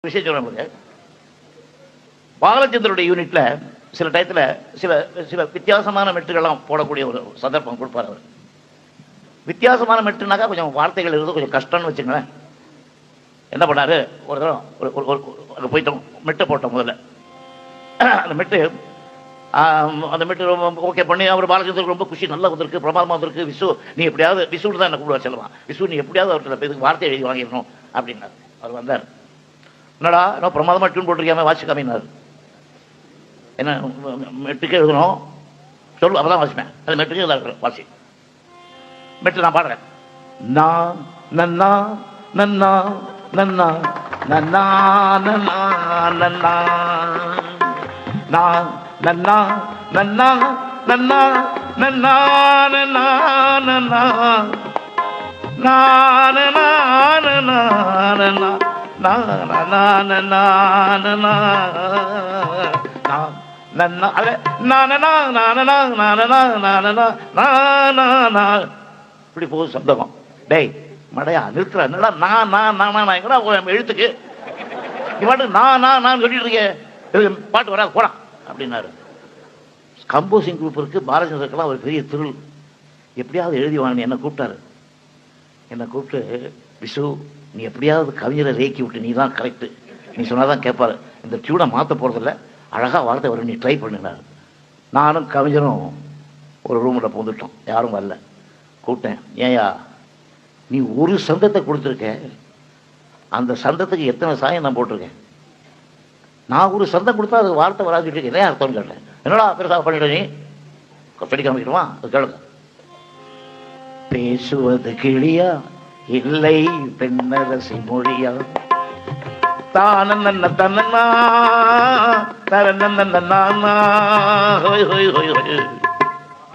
விஷயம் சொல்றாங்க. பாலச்சந்தருடைய யூனிட்ல சில டயத்துல சில சில வித்தியாசமான மெட்டுகள்லாம் போடக்கூடிய ஒரு சந்தர்ப்பம் கொடுப்பார் அவர். வித்தியாசமான மெட்டுனாக்கா கொஞ்சம் வார்த்தைகள் இருந்து கொஞ்சம் கஷ்டம்னு வச்சுங்களேன். என்ன பண்ணாரு, ஒரு தரம் அங்கே போயிட்டோம், மெட்டை போட்டோம். முதல்ல அந்த மெட்டு ஓகே பண்ணி அவர் பாலச்சந்தருக்கு ரொம்ப குஷி, நல்லா வந்திருக்கு, பிரமாதமாக வந்திருக்கு. விசு நீ எப்படியாவது, விசுன்னு தான் என்ன கூப்பிடுவார் செல்லலாம், விசு நீ எப்படியாவது அவர்கிட்ட இதுக்கு வார்த்தை எழுதி வாங்கிடணும் அப்படின்னாரு. அவர் வந்தார். என்னடா என்ன பிரமாதமாக டியூன் போட்டிருக்காம வாட்சி காமினார். என்ன மெட்டுக்கே எழுதணும் சொல்லு, அப்பதான் வாசிப்பேன். அது மெட்டுக்கே எழுத வாசி. மெட்டு நான் பாடுறேன். நான் நன்னா நன்னா நன்னா நன்னா நன்னா நன்னா நான் நன்னா நன்னா நன்னா நன்னா நன்னா நன்னா இப்படி போகுது சந்தகம். டேய் மடையா நிறுத்துற, என்னடா நான் எழுத்துக்கு இவாட்டு நான் சொல்லிட்டு இருக்கேன், பாட்டு வராது போடா அப்படின்னாரு. கம்போசிங் குரூப் இருக்கு, பாலச்சந்தருக்கெல்லாம் ஒரு பெரிய திருள். எப்படியாவது எழுதி வாங்க என்ன கூப்பிட்டாரு. என்னை கூப்பிட்டு, விசு நீ எப்படியாவது கவிஞரை ரேக்கி விட்டு, நீ தான் கரெக்டு, நீ சொன்னாதான் கேட்பாரு, இந்த டியூனை மாற்ற போகிறதில்ல, அழகாக வார்த்தை வரும், நீ ட்ரை பண்ணினார். நானும் கவிஞரும் ஒரு ரூமில் பூந்துட்டோம், யாரும் வரல. கூப்பிட்டேன், ஏயா நீ ஒரு சந்தத்தை கொடுத்துருக்க, அந்த சந்தத்துக்கு எத்தனை சாயம் நான் போட்டிருக்கேன். நான் ஒரு சந்தம் கொடுத்தா அது வார்த்தை வராதுட்டு இருக்கேன், என்ன அர்த்தம்னு கேட்டேன். என்னடா பெருசாக பண்ணிட்ட நீ, சொல்லி காமிக்கணுமா, அது கேளுங்க. பேசுவது கிளியா இல்லை பெண்ணரசி மொழியா, தான தன்னா தரன்னா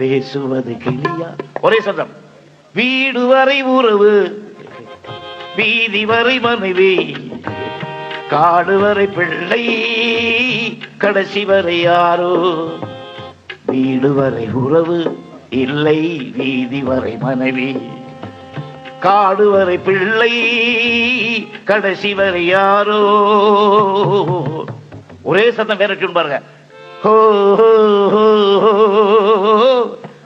பேசுவது கிளியா. ஒரே சந்தம். வீடு வரை உறவு, வீதி வரை மனைவி, காடு வரை பிள்ளை, கடைசி வரை யாரோ. வீடு வரை உறவு இல்லை, வீதி வரை மனைவி, காடு வரை பிள்ளை, கடைசி வரை யாரோ. ஒரே சத்தம் வேற டியூன் பாருங்க. ஹோ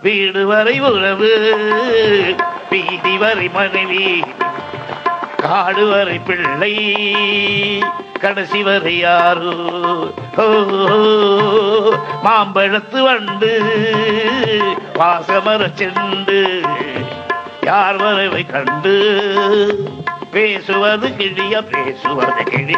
வீடு வரை உறவு, வீதி வரை மனைவி, காடு வரை பிள்ளை, கடைசி வரை யாரோ. மாம்பழத்து வண்டு, வாசமர செண்டு, யார் வரவை கண்டு, பேசுவது கிளியா பேசுவது கிளி.